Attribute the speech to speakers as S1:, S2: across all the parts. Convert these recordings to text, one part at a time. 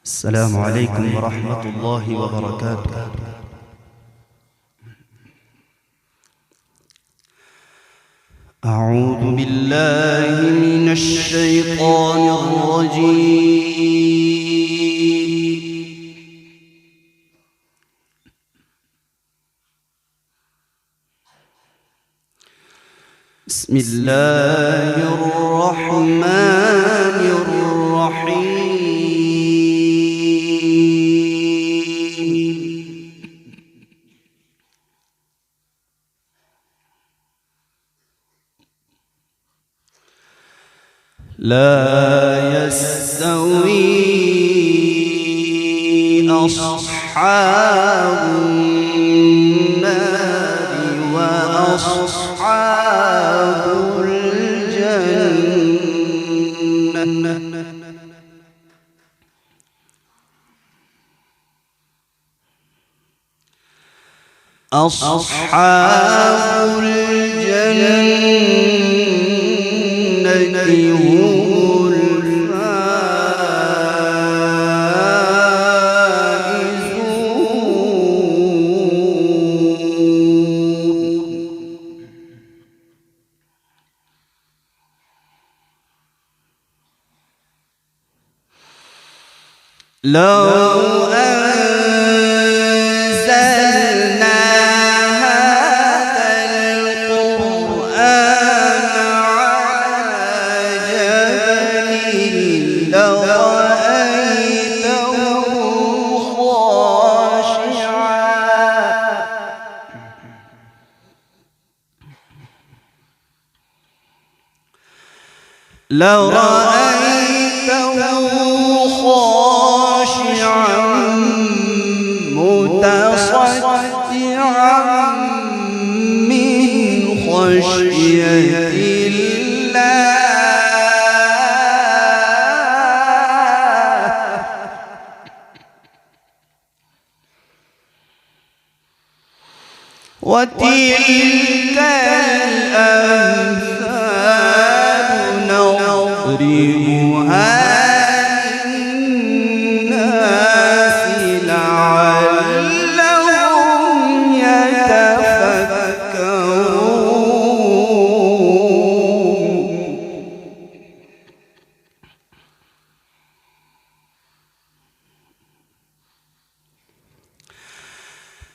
S1: السلام عليكم ورحمة الله وبركاته. أعوذ بالله من الشيطان الرجيم. بسم الله الرحمن الرحيم. لا يستوي أصحاب النار وأصحاب الجنة. أصحاب الجنة هم الفائزون. لو أنزلنا هذا القرآن على جبل لرأيته خاشعا متصدعا من خشية الله. وتلك الأمثال نضربها للناس لعلهم يتفكرون.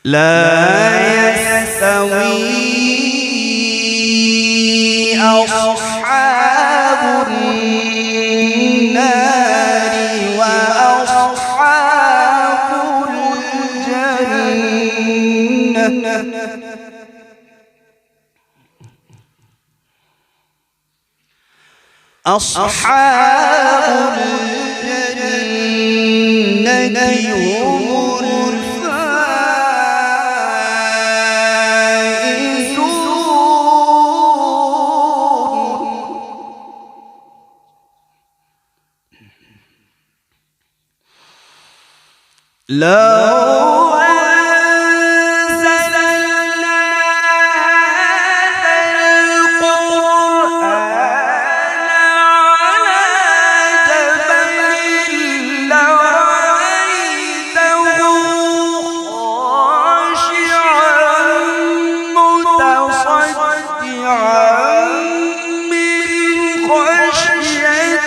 S1: لا يستوي أصحاب النار وأصحاب الجنة. أصحاب الجنة هم لو أنزلنا هذا القرآن على جبل لرأيته خاشعا متصدعا من خشية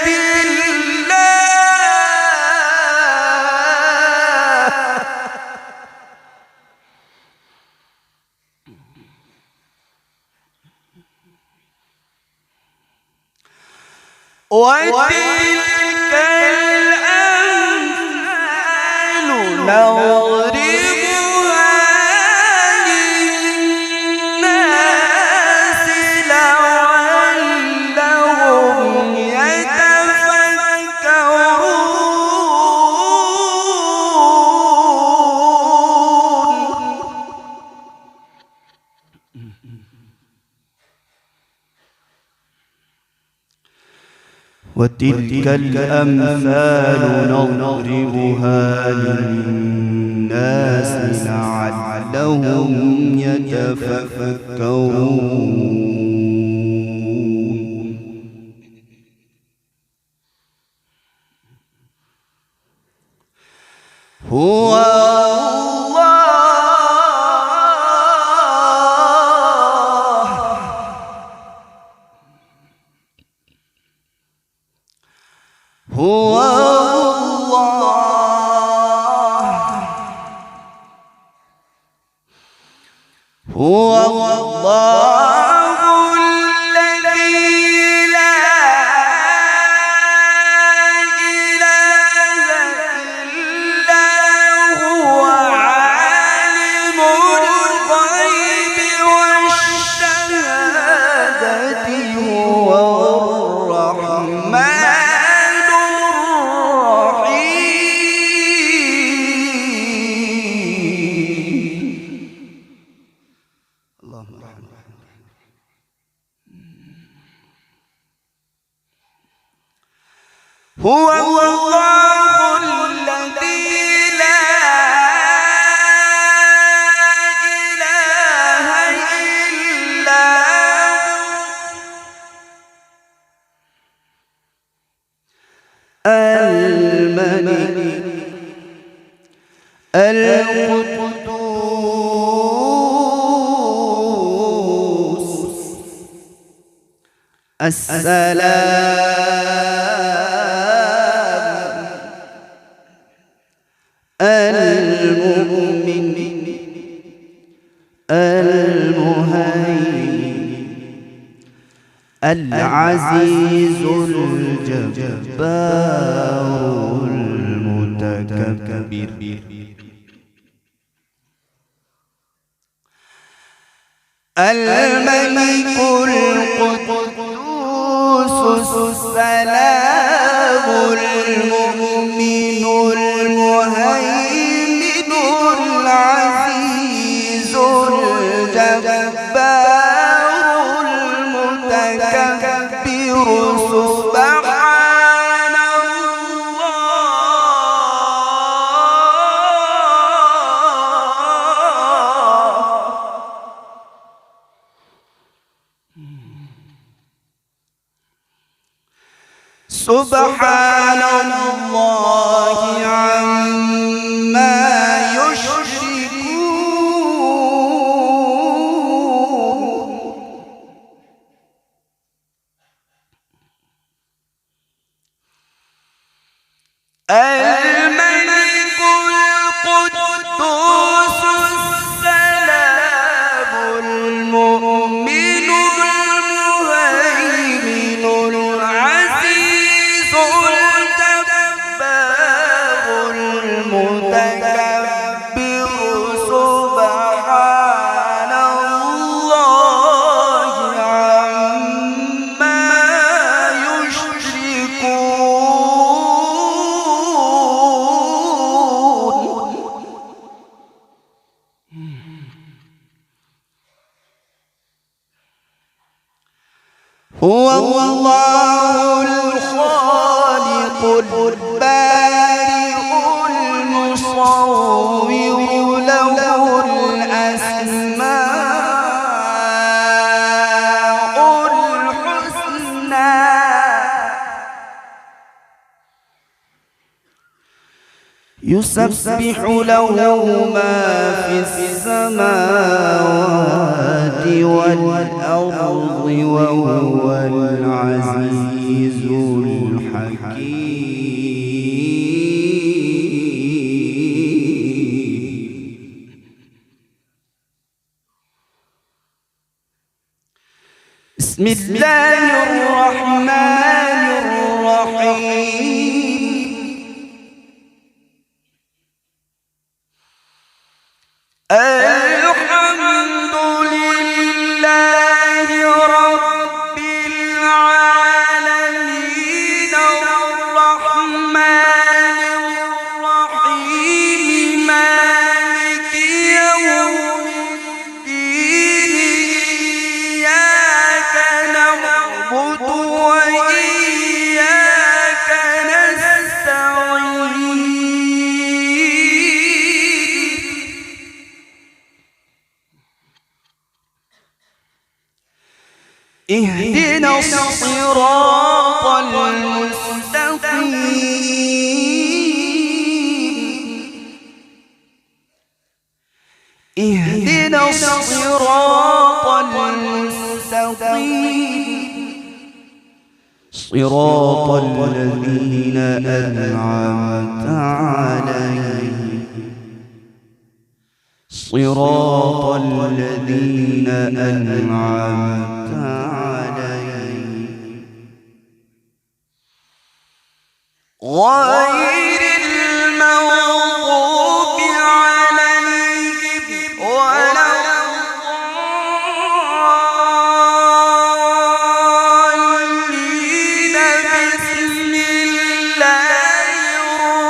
S1: وتلك الأمثال نضربها للناس لعلهم يتفكرون. وتلك الأمثال نضربها للناس لعلهم يتفكرون. هو هو الله هو الله الذي لا إله إلا هو عالم الغيب والشهادة هو الرحمن هو الله الذي لا إله إلا هو الملك القدوس السلام المؤمن المهيمن العزيز الجبار المتكبر الملك القدوس السلام المؤمن المهيمن العزيز الجبار المتكبر سبحان سبحان الله عما يشركون الملك القدوس السلام المؤمن المهيمن العزيز الجبار المتكبر سبحان الله عما يشركون هو الله الخالق البارئ المصور له الأسماء الحسنى يسبح له ما في السماوات والأرض وهو العزيز الحكيم بسم الله الرحمن الرحيم الحمد لله رب العالمين الرحمن الرحيم مالك يوم الدين إياك نعبد وإياك نستعين اهدنا الصراط المستقيم صراط الذين أنعمت عليهم صراط الذين أنعمت عليهم غير المغضوب عليهم ولا الضالين. بسم الله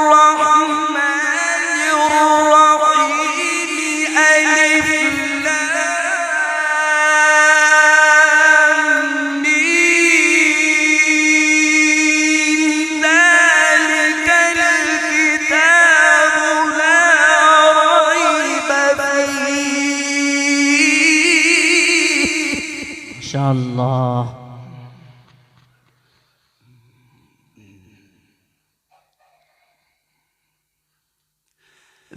S1: الرحمن الرحيم. ألف لام ميم. ذلك الكتاب لا ريب فيه.
S2: ما شاء الله.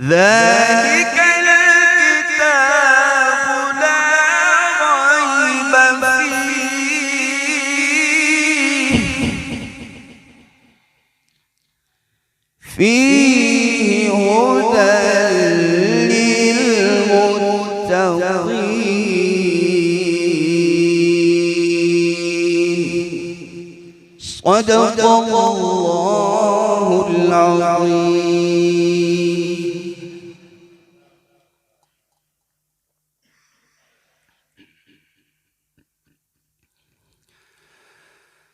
S1: ذلك الكتاب لا ريب فيه هدى للمتقين. صدق الله العظيم.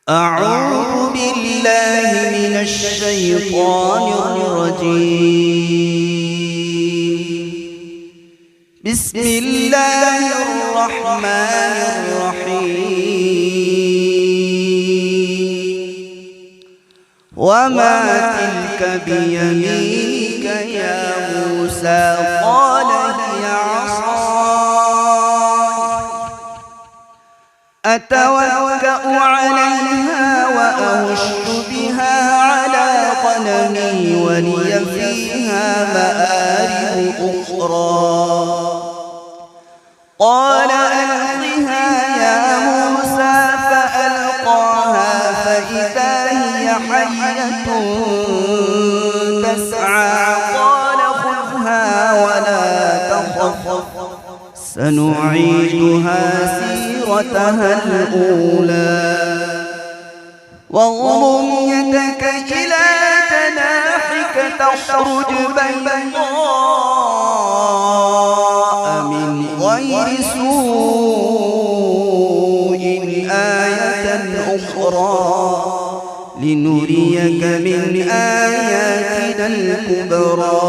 S1: أعوذ بالله من الشيطان الرجيم. بسم الله الرحمن الرحيم. وما تلك بيمينك يا موسى؟ قال هي عصاي أتوكأ عليها وأهش بها على غنمي ولي فيها مآرب أخرى. قال ألقها يا موسى فألقاها فإذا هي حية تسعى. قال خذها ولا تخف سنعيدها سيرتها الأولى. واضم يدك إلى جناحك تخرج بيضاء من غير سوء آية أخرى لنريك من آياتنا الكبرى.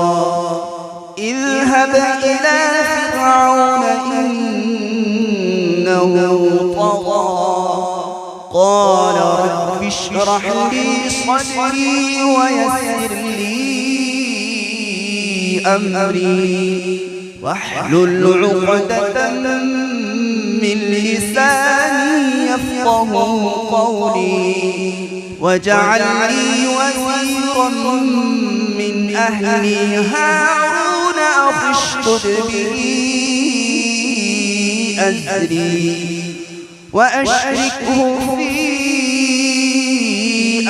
S1: اذهب إلى فرعون إنه طغى. قال رب اشرح لي صدري ويسر لي أمري واحلل عقدة من لساني يفقه قولي. واجعل لي وزيرا من أهلي هارون أخي اشدد به أزري وأشركه في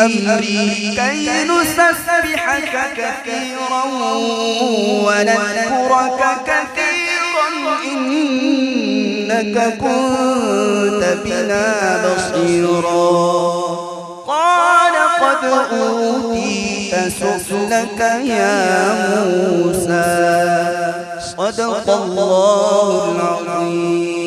S1: أمري كي نسبحك كثيرا ونذكرك كثيرا إنك كنت بنا بصيرا. قال قد أوتيت سؤلك يا موسى. صدق الله العظيم.